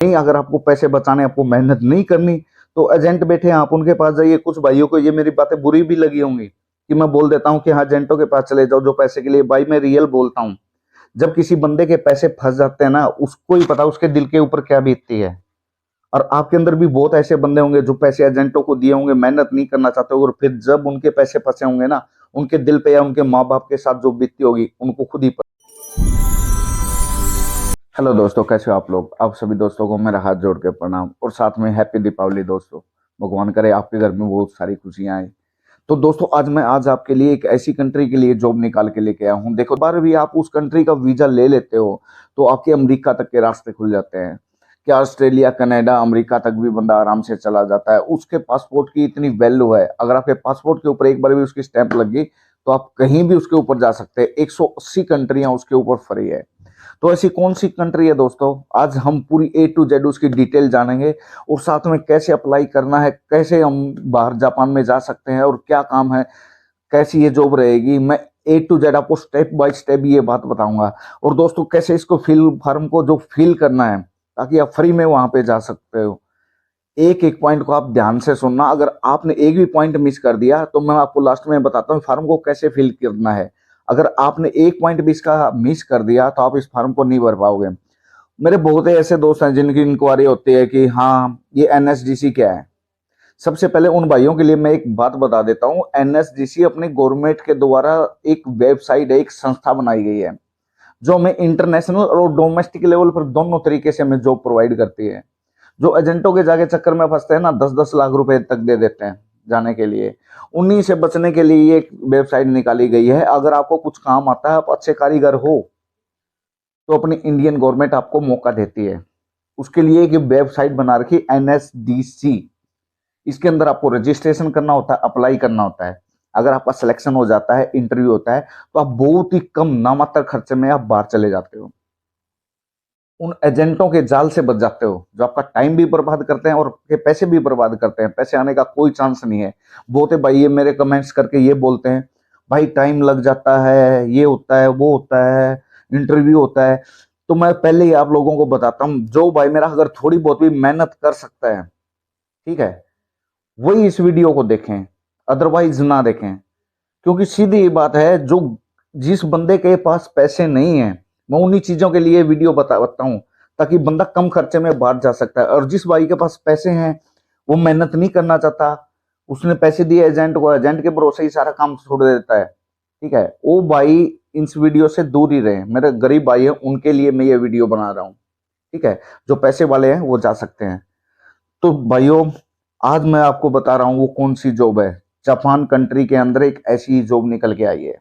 नहीं, अगर आपको पैसे बचाने, आपको मेहनत नहीं करनी, तो एजेंट बैठे हैं, आप उनके पास जाइए। कुछ भाइयों को ये मेरी बातें बुरी भी लगी होंगी कि मैं बोल देता हूँ कि हाँ, एजेंटों के पास चले जाओ जो पैसे के लिए। भाई मैं रियल बोलता हूँ, जब किसी बंदे के पैसे फंस जाते हैं ना, उसको ही पता उसके दिल के ऊपर क्या बीतती है। और आपके अंदर भी बहुत ऐसे बंदे होंगे जो पैसे एजेंटों को दिए होंगे, मेहनत नहीं करना चाहते, और फिर जब उनके पैसे फंसे होंगे ना, उनके दिल पे या उनके माँ बाप के साथ जो बीतती होगी, उनको खुद ही पता। हेलो दोस्तों, कैसे हो आप लोग? आप सभी दोस्तों को मेरा हाथ जोड़ के प्रणाम, और साथ में हैप्पी दीपावली दोस्तों। भगवान करे आपके घर में बहुत सारी खुशियां आए। तो दोस्तों, आज आपके लिए एक ऐसी कंट्री के लिए जॉब निकाल के लेके आया हूँ। देखो, बार भी आप उस कंट्री का वीजा ले लेते हो तो आपके अमेरिका तक के रास्ते खुल जाते हैं। क्या ऑस्ट्रेलिया, कनाडा, अमेरिका तक भी बंदा आराम से चला जाता है। उसके पासपोर्ट की इतनी वैल्यू है, अगर आपके पासपोर्ट के ऊपर एक बार भी उसकी स्टैंप लग गई तो आप कहीं भी उसके ऊपर जा सकते हैं। 180 कंट्रियां उसके ऊपर फ्री है। तो ऐसी कौन सी कंट्री है दोस्तों, आज हम पूरी ए टू जेड उसकी डिटेल जानेंगे, और साथ में कैसे अप्लाई करना है, कैसे हम बाहर जापान में जा सकते हैं, और क्या काम है, कैसी ये जॉब रहेगी। मैं ए टू जेड आपको स्टेप बाय स्टेप ये बात बताऊंगा। और दोस्तों, कैसे इसको फिल फॉर्म को जो फिल करना है, ताकि आप फ्री में वहां पे जा सकते हो। एक एक पॉइंट को आप ध्यान से सुनना। अगर आपने एक भी पॉइंट मिस कर दिया तो मैं आपको लास्ट में बताता हूँ फॉर्म को कैसे फिल करना है। अगर आपने एक पॉइंट भी इसका मिस कर दिया तो आप इस फॉर्म को नहीं भर पाओगे। मेरे बहुत ही ऐसे दोस्त हैं जिनकी इंक्वायरी होती है कि हाँ, ये एनएसडीसी क्या है। सबसे पहले उन भाइयों के लिए मैं एक बात बता देता हूँ। एनएसडीसी अपने गवर्नमेंट के द्वारा एक वेबसाइट है, एक संस्था बनाई गई है, जो हमें इंटरनेशनल और डोमेस्टिक लेवल पर दोनों तरीके से हमें जॉब प्रोवाइड करती है। जो एजेंटों के जाके चक्कर में फंसते हैं ना, 10-10 लाख रुपए तक दे देते हैं जाने के लिए, उन्हीं से बचने के लिए ये एक वेबसाइट निकाली गई है। अगर आपको कुछ काम आता है, आप अच्छे कारीगर हो, तो अपनी इंडियन गवर्नमेंट आपको मौका देती है। उसके लिए एक वेबसाइट बना रखी एनएसडीसी। इसके अंदर आपको रजिस्ट्रेशन करना होता है, अप्लाई करना होता है। अगर आपका सिलेक्शन हो जाता है, इंटरव्यू होता है, तो आप बहुत ही कम नामात्र खर्चे में आप बाहर चले जाते हो। उन एजेंटों के जाल से बच जाते हो जो आपका टाइम भी बर्बाद करते हैं और आपके पैसे भी बर्बाद करते हैं। पैसे आने का कोई चांस नहीं है। बहुत है भाई ये मेरे कमेंट्स करके ये बोलते हैं, भाई टाइम लग जाता है, ये होता है, वो होता है, इंटरव्यू होता है। तो मैं पहले ही आप लोगों को बताता हूँ, जो भाई मेरा अगर थोड़ी बहुत भी मेहनत कर सकता है, ठीक है, वही इस वीडियो को देखें, अदरवाइज ना देखें। क्योंकि सीधी बात है, जो जिस बंदे के पास पैसे नहीं है, मैं उन्हीं चीजों के लिए वीडियो बताता हूँ, ताकि बंदा कम खर्चे में बाहर जा सकता है। और जिस भाई के पास पैसे हैं, वो मेहनत नहीं करना चाहता, उसने पैसे दिए एजेंट को, एजेंट के भरोसे ही सारा काम छोड़ देता है, ठीक है, वो भाई इस वीडियो से दूर ही रहे। मेरे गरीब भाई हैं, उनके लिए मैं ये वीडियो बना रहा हूँ, ठीक है। जो पैसे वाले हैं वो जा सकते हैं। तो भाइयों, आज मैं आपको बता रहा हूँ वो कौन सी जॉब है। जापान कंट्री के अंदर एक ऐसी जॉब निकल के आई है।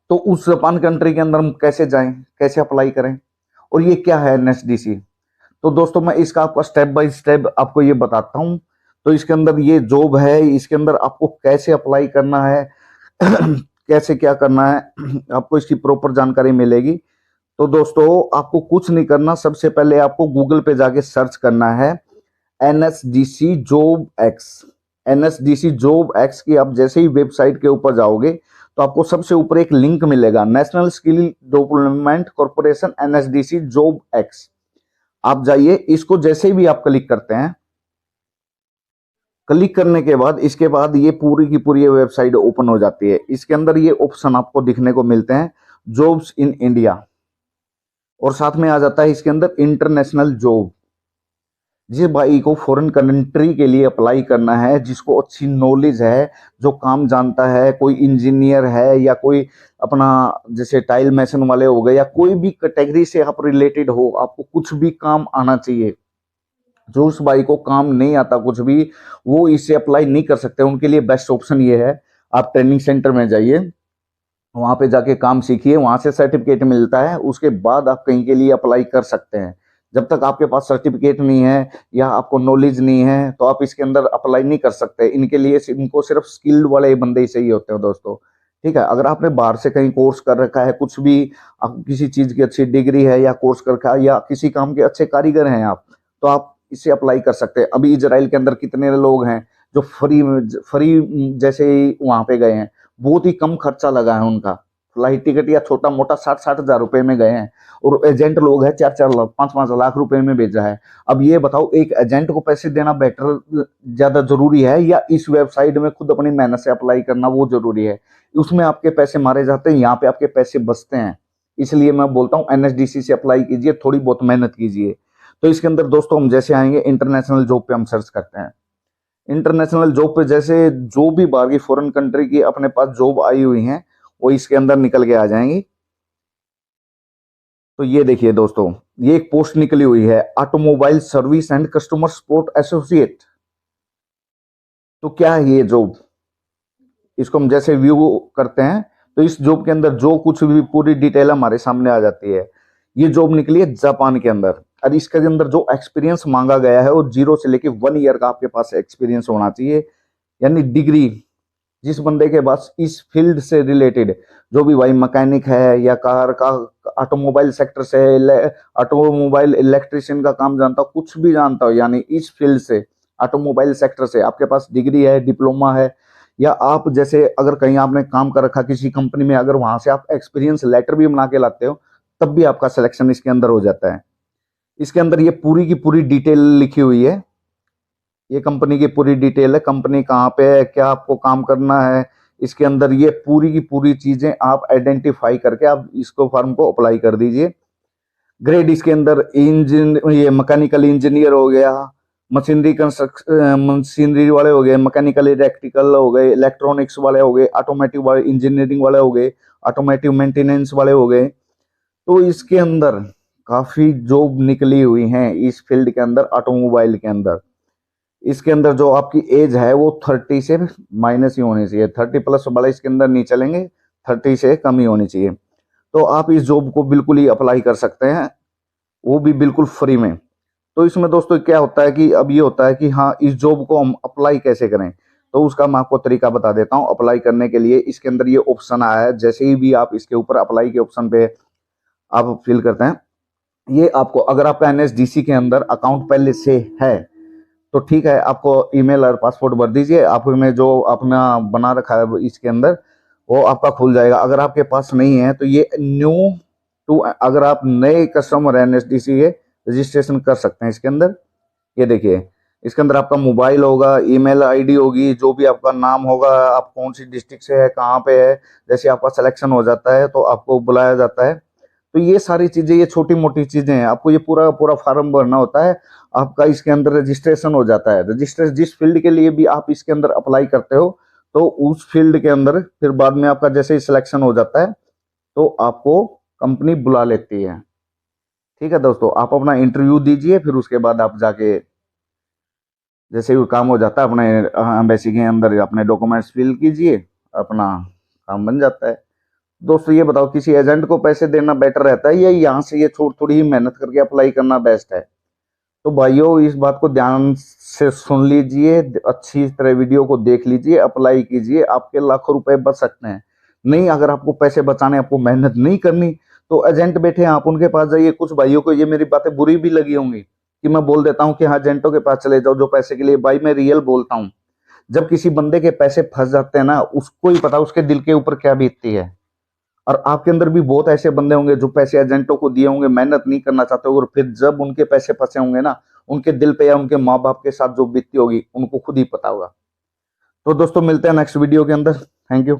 तो उस जापान कंट्री के अंदर हम कैसे जाएं, कैसे अप्लाई करें, और ये क्या है एनएसडीसी। तो दोस्तों, मैं इसका आपको स्टेप बाय स्टेप आपको ये बताता हूँ। तो इसके अंदर ये जॉब है, इसके अंदर आपको कैसे अप्लाई करना है कैसे क्या करना है, आपको इसकी प्रॉपर जानकारी मिलेगी। तो दोस्तों, आपको कुछ नहीं करना, सबसे पहले आपको गूगल पे जाके सर्च करना है NSDC job x. NSDC job x की आप जैसे ही वेबसाइट के ऊपर जाओगे तो आपको सबसे ऊपर एक लिंक मिलेगा, national skill development corporation NSDC job x. आप जाइए, इसको जैसे भी आप क्लिक करते हैं, क्लिक करने के बाद इसके बाद ये पूरी की पूरी वेबसाइट ओपन हो जाती है। इसके अंदर ये ऑप्शन आपको दिखने को मिलते हैं, जॉब्स इन इंडिया, और साथ में आ जाता है इसके अंदर इंटरनेशनल जॉब। जिस भाई को फॉरेन कंट्री के लिए अप्लाई करना है, जिसको अच्छी नॉलेज है, जो काम जानता है, कोई इंजीनियर है या कोई अपना जैसे टाइल मैसन वाले हो गए, या कोई भी कैटेगरी से आप रिलेटेड हो, आपको कुछ भी काम आना चाहिए। जो उस भाई को काम नहीं आता कुछ भी, वो इससे अप्लाई नहीं कर सकते। उनके लिए बेस्ट ऑप्शन ये है, आप ट्रेनिंग सेंटर में जाइए, वहां पे जाके काम सीखिए, वहां से सर्टिफिकेट मिलता है, उसके बाद आप कहीं के लिए अप्लाई कर सकते हैं। जब तक आपके पास सर्टिफिकेट नहीं है या आपको नॉलेज नहीं है, तो आप इसके अंदर अप्लाई नहीं कर सकते। इनके लिए इनको सिर्फ स्किल्ड वाले बंदे ही चाहिए होते हैं दोस्तों, ठीक है। अगर आपने बाहर से कहीं कोर्स कर रखा है, कुछ भी आप किसी चीज की अच्छी डिग्री है या कोर्स कर रखा है, या किसी काम के अच्छे कारीगर हैं आप, तो आप इसे अप्लाई कर सकते हैं। अभी इजराइल के अंदर कितने लोग हैं जो फ्री फ्री जैसे ही वहां पे गए हैं, बहुत ही कम खर्चा लगा है उनका फ्लाइट टिकट या छोटा मोटा 60-60 हजार रुपए में गए हैं, और एजेंट लोग हैं 4-4 लाख 5-5 लाख रुपए में भेजा है। अब ये बताओ, एक एजेंट को पैसे देना बेटर ज्यादा जरूरी है, या इस वेबसाइट में खुद अपनी मेहनत से अप्लाई करना वो जरूरी है? उसमें आपके पैसे मारे जाते हैं, यहाँ पे आपके पैसे बचते हैं। इसलिए मैं बोलता हूँ एनएसडीसी से अप्लाई कीजिए, थोड़ी बहुत मेहनत कीजिए। तो इसके अंदर दोस्तों हम जैसे आएंगे इंटरनेशनल जॉब पे हम सर्च करते हैं। इंटरनेशनल जॉब पे जैसे जो भी बाहर की फॉरेन कंट्री की अपने पास जॉब आई हुई हैं वो इसके अंदर निकल के आ जाएंगी। तो ये देखिए दोस्तों, ये एक पोस्ट निकली हुई है, automobile service and customer support associate. तो क्या है ये जॉब? इसको हम जैसे व्यू करते हैं तो इस जॉब के अंदर जो कुछ भी पूरी डिटेल हमारे सामने आ जाती है। ये जॉब निकली है जापान के अंदर, और इसके अंदर जो एक्सपीरियंस मांगा गया है वो 0 से लेके 1 ईयर का आपके पास एक्सपीरियंस होना चाहिए, यानी डिग्री। जिस बंदे के पास इस फील्ड से रिलेटेड, जो भी भाई मैकेनिक है या कार का ऑटोमोबाइल सेक्टर से ऑटोमोबाइल इलेक्ट्रिशियन का काम जानता हो, कुछ भी जानता हो, यानी इस फील्ड से ऑटोमोबाइल सेक्टर से आपके पास डिग्री है, डिप्लोमा है, या आप जैसे अगर कहीं आपने काम कर रखा किसी कंपनी में, अगर वहां से आप एक्सपीरियंस लेटर भी बना के लाते हो तब भी आपका सिलेक्शन इसके अंदर हो जाता है। इसके अंदर ये पूरी की पूरी डिटेल लिखी हुई है, ये कंपनी की पूरी डिटेल है, कंपनी कहाँ पे है, क्या आपको काम करना है। इसके अंदर ये पूरी की पूरी चीजें आप आइडेंटिफाई करके आप इसको फॉर्म को अप्लाई कर दीजिए। ग्रेड इसके अंदर इंजन, ये मैकेनिकल इंजीनियर हो गया, मशीनरी कंस्ट्रक्शन मशीनरी वाले हो गए, मैकेनिकल इलेक्ट्रिकल हो गए, इलेक्ट्रॉनिक्स वाले हो गए, ऑटोमेटिव वाले इंजीनियरिंग वाले हो गए, ऑटोमेटिव मेंटेनेंस वाले हो गए। तो इसके अंदर काफी जॉब निकली हुई हैं इस फील्ड के अंदर, ऑटोमोबाइल के अंदर। इसके अंदर जो आपकी एज है वो 30 से माइनस ही होनी चाहिए, 30+ वाला इसके अंदर नहीं चलेंगे, 30 से कम ही होनी चाहिए। तो आप इस जॉब को बिल्कुल ही अप्लाई कर सकते हैं, वो भी बिल्कुल फ्री में। तो इसमें दोस्तों क्या होता है कि अब ये होता है कि हाँ, इस जॉब को हम अप्लाई कैसे करें, तो उसका मैं आपको तरीका बता देता हूँ। अप्लाई करने के लिए इसके अंदर ये ऑप्शन आया है, जैसे ही भी आप इसके ऊपर अप्लाई के ऑप्शन पे आप फिल करते हैं, ये आपको, अगर आपका एनएसडीसी के अंदर अकाउंट पहले से है तो ठीक है, आपको ईमेल और पासवर्ड भर दीजिए, आपने जो अपना बना रखा है इसके अंदर वो आपका खुल जाएगा। अगर आपके पास नहीं है तो ये न्यू टू, अगर आप नए कस्टमर एनएसडीसी के रजिस्ट्रेशन कर सकते हैं इसके अंदर। ये देखिए, इसके अंदर आपका मोबाइल होगा, ईमेल आईडी होगी, जो भी आपका नाम होगा, आप कौन सी डिस्ट्रिक्ट से है, कहाँ पे है, जैसे आपका सिलेक्शन हो जाता है तो आपको बुलाया जाता है। तो ये सारी चीजें, ये छोटी मोटी चीजें हैं, आपको ये पूरा पूरा फॉर्म भरना होता है, आपका इसके अंदर रजिस्ट्रेशन हो जाता है। रजिस्ट्रेशन जिस फील्ड के लिए भी आप इसके अंदर अप्लाई करते हो तो उस फील्ड के अंदर फिर बाद में आपका जैसे ही सिलेक्शन हो जाता है तो आपको कंपनी बुला लेती है। ठीक है दोस्तों, आप अपना इंटरव्यू दीजिए, फिर उसके बाद आप जाके जैसे ही काम हो जाता है अपने एम्बेसी के अंदर अपने डॉक्यूमेंट्स फिल कीजिए, अपना काम बन जाता है। दोस्तों ये बताओ, किसी एजेंट को पैसे देना बेटर रहता है या यहाँ से ये थोड़ी ही मेहनत करके अप्लाई करना बेस्ट है? तो भाइयों इस बात को ध्यान से सुन लीजिए, अच्छी तरह वीडियो को देख लीजिए, अप्लाई कीजिए, आपके लाखों रुपए बच सकते हैं। नहीं, अगर आपको पैसे बचाने, आपको मेहनत नहीं करनी, तो एजेंट बैठे हैं, आप उनके पास जाइए। कुछ भाइयों को ये मेरी बातें बुरी भी लगी होंगी कि मैं बोल देता हूँ कि हाँ, एजेंटों के पास चले जाओ जो पैसे के लिए। भाई मैं रियल बोलता हूँ, जब किसी बंदे के पैसे फंस जाते हैं ना, उसको ही पता उसके दिल के ऊपर क्या बीतती है। और आपके अंदर भी बहुत ऐसे बंदे होंगे जो पैसे एजेंटों को दिए होंगे, मेहनत नहीं करना चाहते, और फिर जब उनके पैसे फंसे होंगे ना, उनके दिल पे या उनके माँ बाप के साथ जो बीतती होगी उनको खुद ही पता होगा। तो दोस्तों मिलते हैं नेक्स्ट वीडियो के अंदर। Thank you.